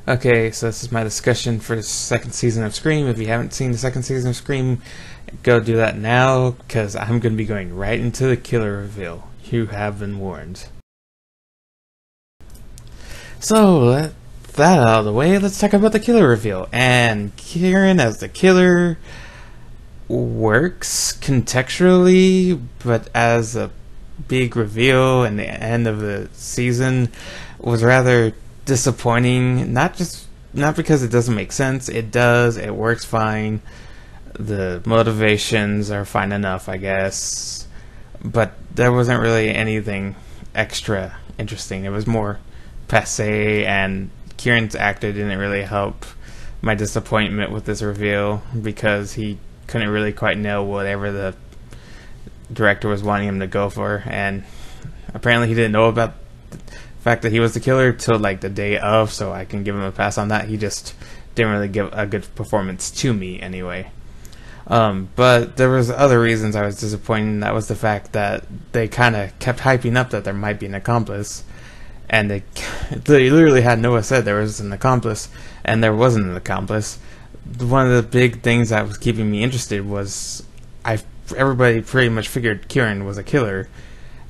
Okay, so this is my discussion for the second season of Scream. If you haven't seen the second season of Scream, go do that now, because I'm going to be going right into the killer reveal. You have been warned. So, that out of the way, let's talk about the killer reveal. And Kieran as the killer works contextually, but as a big reveal and the end of the season was rather disappointing. Not because it doesn't make sense. It does. It works fine. The motivations are fine enough, I guess. But there wasn't really anything extra interesting. It was more passe, and Kieran's actor didn't really help my disappointment with this reveal because he couldn't really quite know whatever the director was wanting him to go for, and apparently he didn't know about the fact that he was the killer till like the day of, so I can give him a pass on that. He just didn't really give a good performance to me anyway. But there was other reasons I was disappointed, and that was the fact that they kind of kept hyping up that there might be an accomplice, and they literally had Noah said there was an accomplice, and there wasn't an accomplice. One of the big things that was keeping me interested was everybody pretty much figured Kieran was a killer.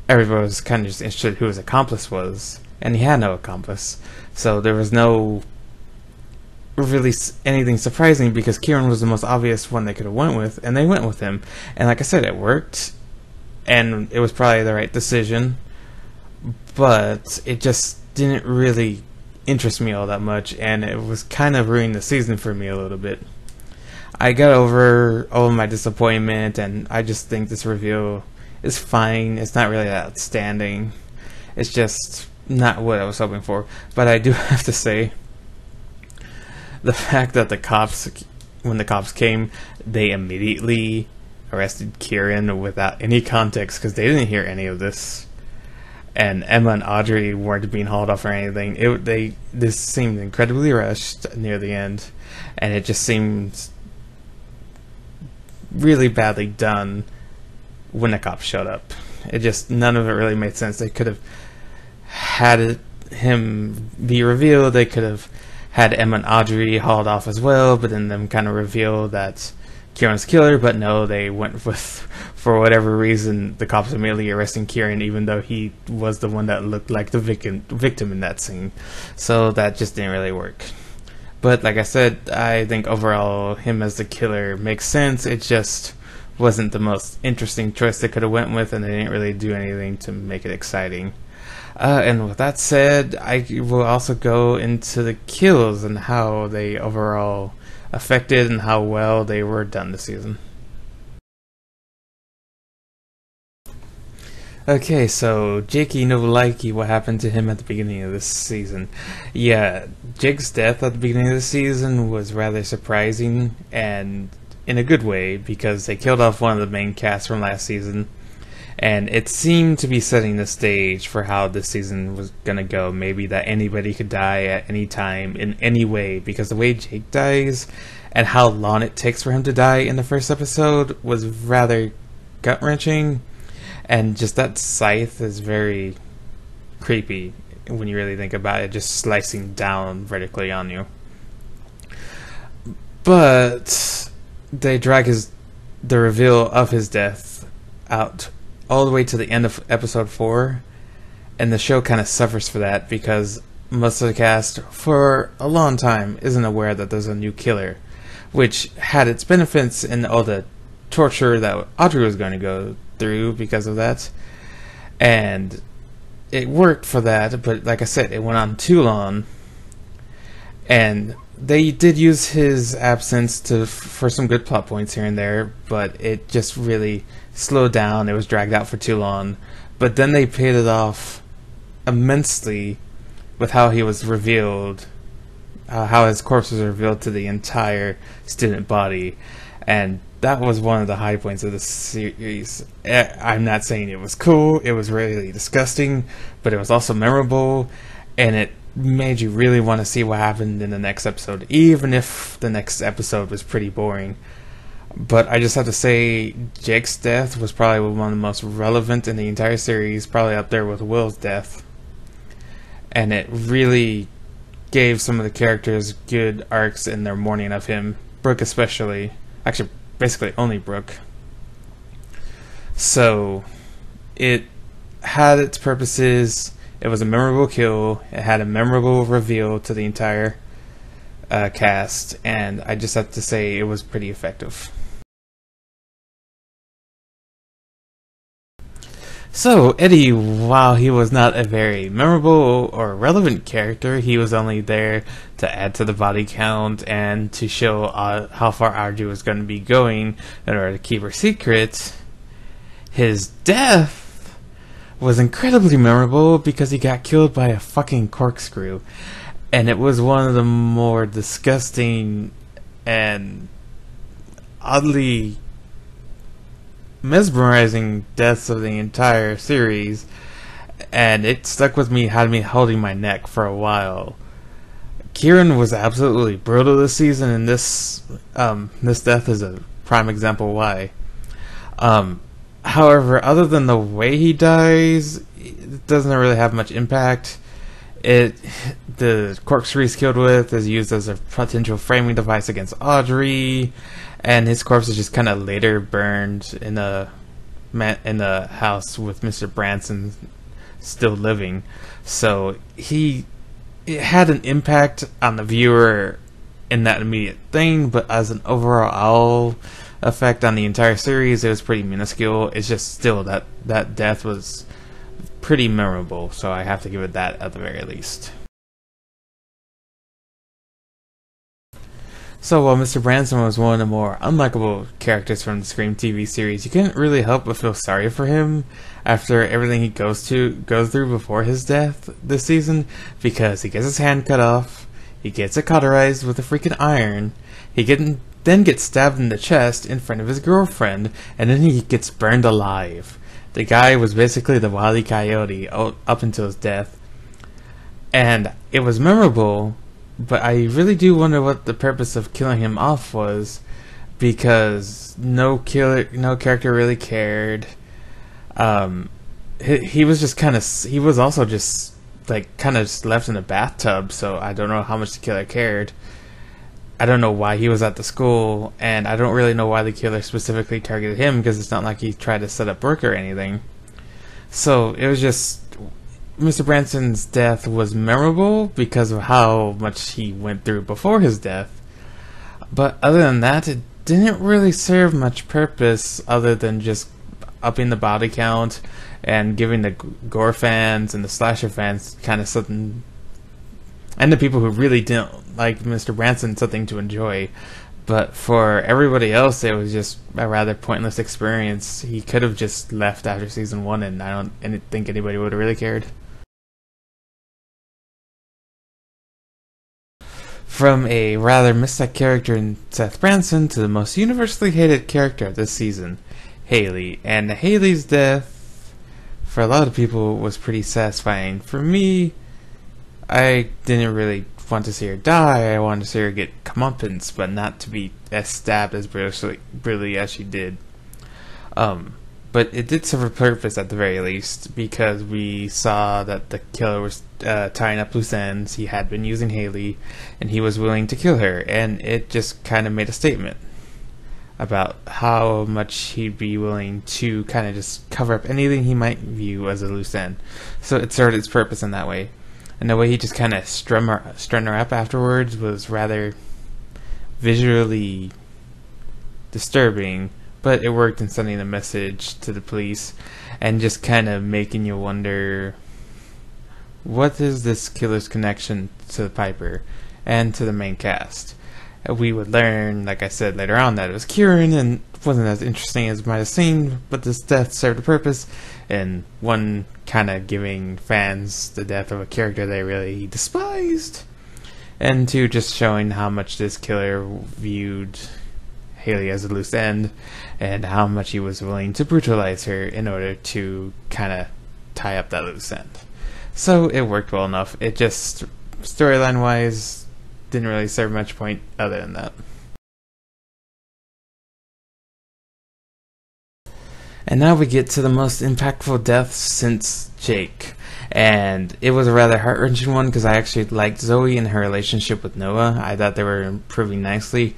Everybody was kind of just interested who his accomplice was, and he had no accomplice. So there was no really anything surprising because Kieran was the most obvious one they could have went with, and they went with him. And like I said, it worked, and it was probably the right decision, but it just didn't really interest me all that much, and it was kind of ruining the season for me a little bit. I got over all of my disappointment, and I just think this reveal is fine. It's not really outstanding. It's just not what I was hoping for. But I do have to say, the fact that when the cops came, they immediately arrested Kieran without any context because they didn't hear any of this. And Emma and Audrey weren't being hauled off or anything. This seemed incredibly rushed near the end, and it just seemed really badly done when the cops showed up. None of it really made sense. They could have had him be revealed. They could have had Emma and Audrey hauled off as well, but then them kind of reveal that Kieran's killer. But no, they went with, for whatever reason, the cops immediately arresting Kieran, even though he was the one that looked like the victim in that scene. So that just didn't really work. But like I said, I think overall him as the killer makes sense. It just wasn't the most interesting choice they could have went with, and they didn't really do anything to make it exciting. And with that said, I will also go into the kills and how they overall affected and how well they were done this season. Okay, so Jakey Novoliki, what happened to him at the beginning of this season? Yeah, Jake's death at the beginning of the season was rather surprising, and in a good way, because they killed off one of the main cast from last season, and it seemed to be setting the stage for how this season was gonna go. Maybe that anybody could die at any time, in any way, because the way Jake dies, and how long it takes for him to die in the first episode was rather gut-wrenching. And just that scythe is very creepy when you really think about it, just slicing down vertically on you. But they drag the reveal of his death out all the way to the end of episode 4, and the show kind of suffers for that because most of the cast, for a long time, isn't aware that there's a new killer, which had its benefits in all the torture that Audrey was going to go through because of that, and it worked for that. But like I said, it went on too long, and they did use his absence for some good plot points here and there, but it just really slowed down. It was dragged out for too long. But then they paid it off immensely with how he was revealed, how his corpse was revealed to the entire student body, and that was one of the high points of the series. I'm not saying it was cool, it was really disgusting, but it was also memorable, and it made you really want to see what happened in the next episode, even if the next episode was pretty boring. But I just have to say, Jake's death was probably one of the most relevant in the entire series, probably up there with Will's death. And it really gave some of the characters good arcs in their mourning of him. Brooke especially. Actually, basically only Brooke. So, it had its purposes. It was a memorable kill. It had a memorable reveal to the entire cast. And I just have to say it was pretty effective. So, Eddie, while he was not a very memorable or relevant character, he was only there to add to the body count and to show how far Audrey was going to be going in order to keep her secret. His death was incredibly memorable because he got killed by a fucking corkscrew. And it was one of the more disgusting and oddly mesmerizing deaths of the entire series, and it stuck with me, had me holding my neck for a while. Kieran was absolutely brutal this season, and this death is a prime example why. However, other than the way he dies, it doesn't really have much impact. The corkscrew he's killed with is used as a potential framing device against Audrey, and his corpse is just kind of later burned in the house with Mr. Branson still living. So it had an impact on the viewer in that immediate thing, but as an overall effect on the entire series, it was pretty minuscule. It's just still that death was pretty memorable, so I have to give it that at the very least. So while Mr. Branson was one of the more unlikable characters from the Scream TV series, you couldn't really help but feel sorry for him after everything he goes through before his death this season, because he gets his hand cut off, he gets it cauterized with a freaking iron, then gets stabbed in the chest in front of his girlfriend, and then he gets burned alive. The guy was basically the Wile E. Coyote up until his death. And it was memorable, but I really do wonder what the purpose of killing him off was, because no character really cared. He was just he was also just kind of left in a bathtub, so I don't know how much the killer cared. I don't know why he was at the school, and I don't really know why the killer specifically targeted him, because it's not like he tried to set up work or anything. So it was just, Mr. Branson's death was memorable because of how much he went through before his death. But other than that, it didn't really serve much purpose other than just upping the body count and giving the gore fans and the slasher fans kind of something, and the people who really didn't like Mr. Branson, something to enjoy. But for everybody else, it was just a rather pointless experience. He could have just left after season 1, and I don't think anybody would have really cared. From a rather misliked character in Seth Branson to the most universally hated character of this season, Haley. And Haley's death, for a lot of people, was pretty satisfying. For me, I didn't really want to see her die. I wanted to see her get comeuppance, but not to be stabbed as brutally as she did. But it did serve a purpose at the very least, because we saw that the killer was tying up loose ends. He had been using Haley, and he was willing to kill her, and it just kind of made a statement about how much he'd be willing to kind of just cover up anything he might view as a loose end. So it served its purpose in that way. And the way he just kind of strung her up afterwards was rather visually disturbing, but it worked in sending a message to the police and just kind of making you wonder, what is this killer's connection to Piper and to the main cast? We would learn, like I said later on, that it was Kieran, and it wasn't as interesting as it might have seemed, but this death served a purpose, and one, kind of giving fans the death of a character they really despised, and two, just showing how much this killer viewed Haley as a loose end, and how much he was willing to brutalize her in order to kind of tie up that loose end. So it worked well enough. It just, storyline wise, didn't really serve much point other than that. And now we get to the most impactful death since Jake. And it was a rather heart-wrenching one because I actually liked Zoe and her relationship with Noah. I thought they were improving nicely.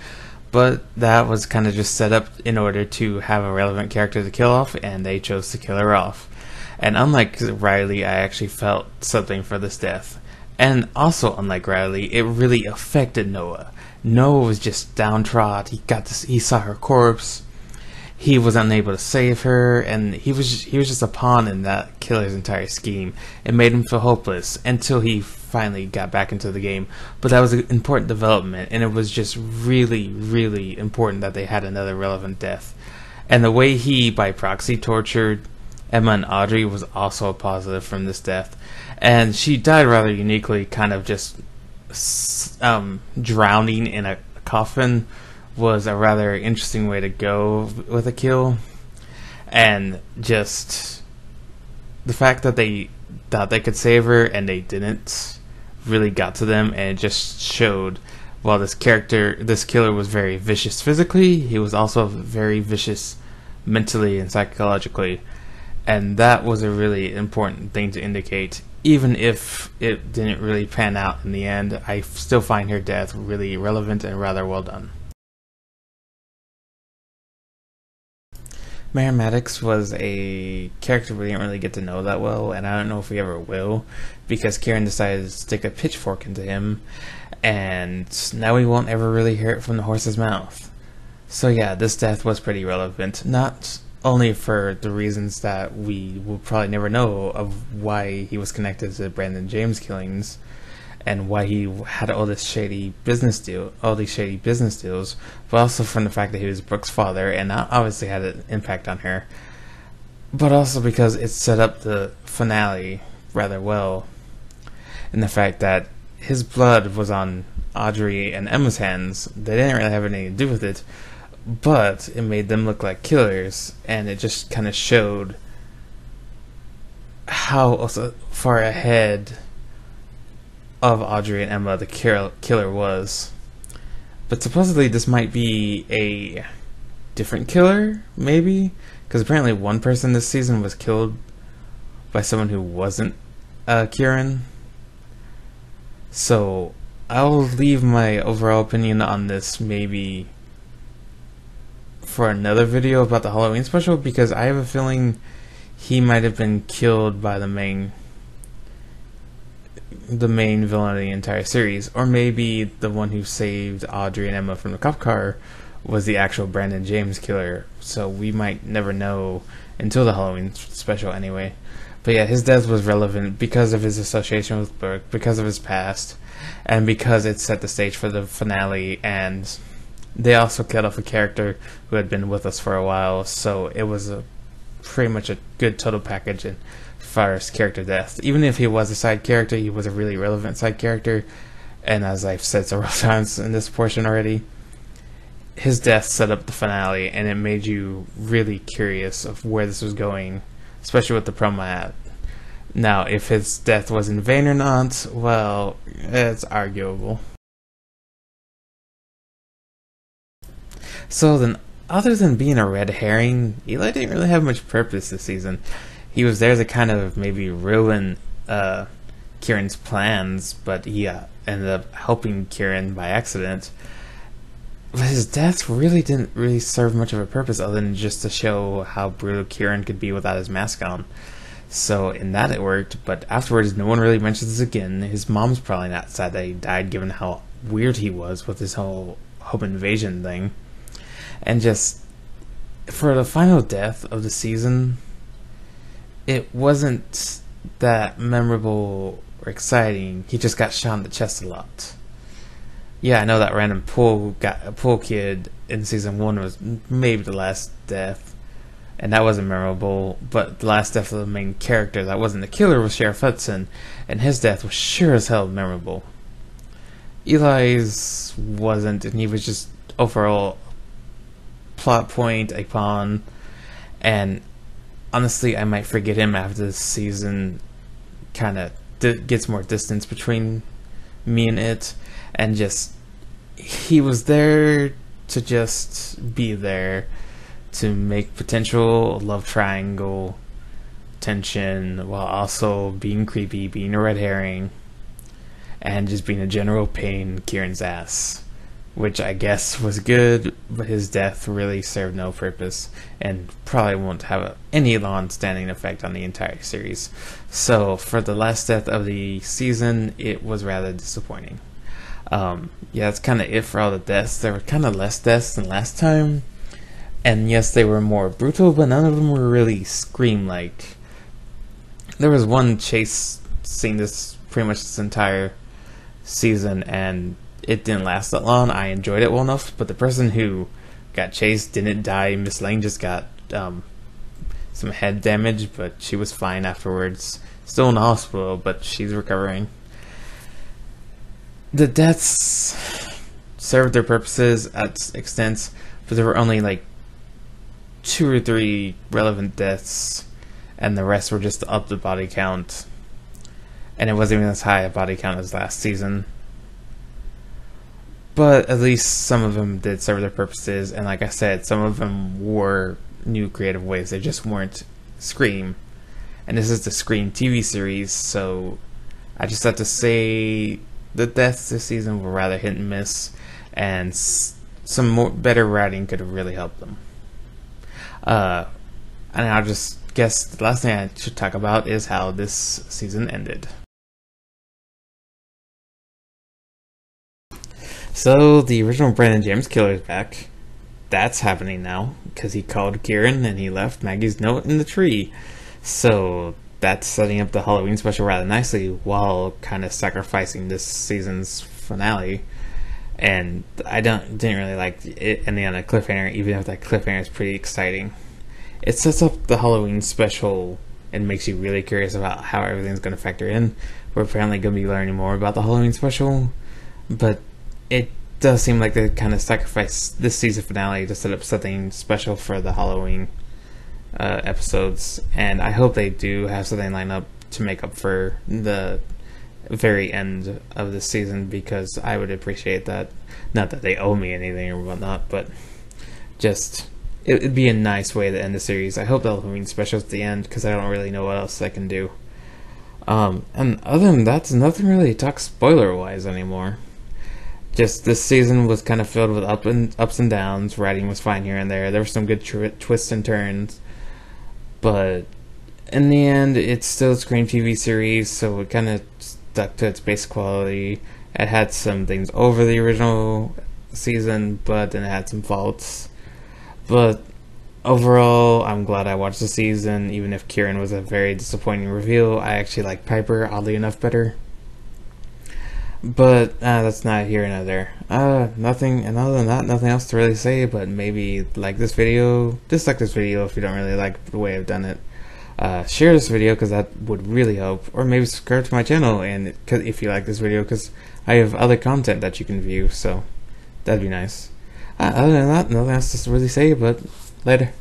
But that was kind of just set up in order to have a relevant character to kill off, and they chose to kill her off. And unlike Riley, I actually felt something for this death. And also, unlike Riley, it really affected Noah. Noah was just downtrodden. He saw her corpse. He was unable to save her, and he was just a pawn in that killer's entire scheme. It made him feel hopeless until he finally got back into the game. But that was an important development, and it was just really, really important that they had another relevant death. And the way he, by proxy, tortured Emma and Audrey was also a positive from this death. And she died rather uniquely, kind of just drowning in a coffin was a rather interesting way to go with a kill. And just the fact that they thought they could save her and they didn't really got to them, and it just showed while this killer was very vicious physically, he was also very vicious mentally and psychologically. And that was a really important thing to indicate. Even if it didn't really pan out in the end, I still find her death really relevant and rather well done. Mayor Maddox was a character we didn't really get to know that well, and I don't know if we ever will, because Kieran decided to stick a pitchfork into him, and now we won't ever really hear it from the horse's mouth. So yeah, this death was pretty relevant, not only for the reasons that we will probably never know of why he was connected to the Brandon James killings, and why he had all these shady business deals, but also from the fact that he was Brooke's father, and that obviously had an impact on her. But also because it set up the finale rather well, in the fact that his blood was on Audrey and Emma's hands. They didn't really have anything to do with it, but it made them look like killers, and it just kind of showed how also far ahead of Audrey and Emma the killer was. But supposedly this might be a different killer, maybe, because apparently one person this season was killed by someone who wasn't Kieran. So I'll leave my overall opinion on this maybe for another video about the Halloween special, because I have a feeling he might have been killed by the main villain of the entire series, or maybe the one who saved Audrey and Emma from the cop car was the actual Brandon James killer. So we might never know until the Halloween special anyway. But yeah, his death was relevant because of his association with Brooke, because of his past, and because it set the stage for the finale. And they also killed off a character who had been with us for a while, so it was pretty much a good total package as far as character death. Even if he was a side character, he was a really relevant side character, and as I've said several times in this portion already, his death set up the finale, and it made you really curious of where this was going, especially with the promo ad. Now, if his death was in vain or not, well, it's arguable. So then, other than being a red herring, Eli didn't really have much purpose this season. He was there to kind of maybe ruin Kieran's plans, but he ended up helping Kieran by accident. But his death really didn't really serve much of a purpose other than just to show how brutal Kieran could be without his mask on. So in that it worked, but afterwards no one really mentions this again. His mom's probably not sad that he died, given how weird he was with his whole home invasion thing. And just for the final death of the season, it wasn't that memorable or exciting. He just got shot in the chest a lot. Yeah, I know that random pool kid in season 1 was maybe the last death, and that wasn't memorable. But the last death of the main character that wasn't the killer was Sheriff Hudson, and his death was sure as hell memorable. Eli's wasn't, and he was just overall plot point, a pawn, and honestly, I might forget him after this season kind of gets more distance between me and it, and just he was there to just be there to make potential love triangle tension while also being creepy, being a red herring, and just being a general pain in Kieran's ass, which I guess was good, but his death really served no purpose and probably won't have any long-standing effect on the entire series. So for the last death of the season, it was rather disappointing. Yeah, that's kind of it for all the deaths. There were kind of less deaths than last time, and yes, they were more brutal, but none of them were really Scream-like. There was one chase scene this pretty much this entire season, and it didn't last that long. I enjoyed it well enough, but the person who got chased didn't die. Miss Lane just got some head damage, but she was fine afterwards. Still in the hospital, but she's recovering. The deaths served their purposes at extents, but there were only like 2 or 3 relevant deaths, and the rest were just to up the body count. And it wasn't even as high a body count as last season. But at least some of them did serve their purposes, and like I said, some of them were new creative ways. They just weren't Scream. And this is the Scream TV series, so I just have to say the deaths this season were rather hit and miss, and some more better writing could have really helped them. And I'll just guess the last thing I should talk about is how this season ended. So the original Brandon James killer is back. That's happening now because he called Kieran and he left Maggie's note in the tree. So that's setting up the Halloween special rather nicely while kind of sacrificing this season's finale. And I didn't really like it ending on a cliffhanger, even if that cliffhanger is pretty exciting. It sets up the Halloween special and makes you really curious about how everything's going to factor in. We're apparently going to be learning more about the Halloween special, but it does seem like they kind of sacrificed this season finale to set up something special for the Halloween episodes, and I hope they do have something lined up to make up for the very end of the season, because I would appreciate that. Not that they owe me anything or whatnot, but just it'd be a nice way to end the series. I hope the Halloween special is at the end, because I don't really know what else I can do. And other than that, there's nothing really to talk spoiler-wise anymore. Just this season was kind of filled with ups and downs. Writing was fine here and there. There were some good twists and turns, but in the end, it's still a Scream TV series, so it kind of stuck to its basic quality. It had some things over the original season, but then it had some faults. But overall, I'm glad I watched the season, even if Kieran was a very disappointing reveal. I actually like Piper, oddly enough, better. But that's not here nor there. Nothing, and other than that, nothing else to really say, but maybe like this video, dislike this video if you don't really like the way I've done it. Share this video because that would really help, or maybe subscribe to my channel and if you like this video, because I have other content that you can view, so that'd be nice. Other than that, nothing else to really say, but later.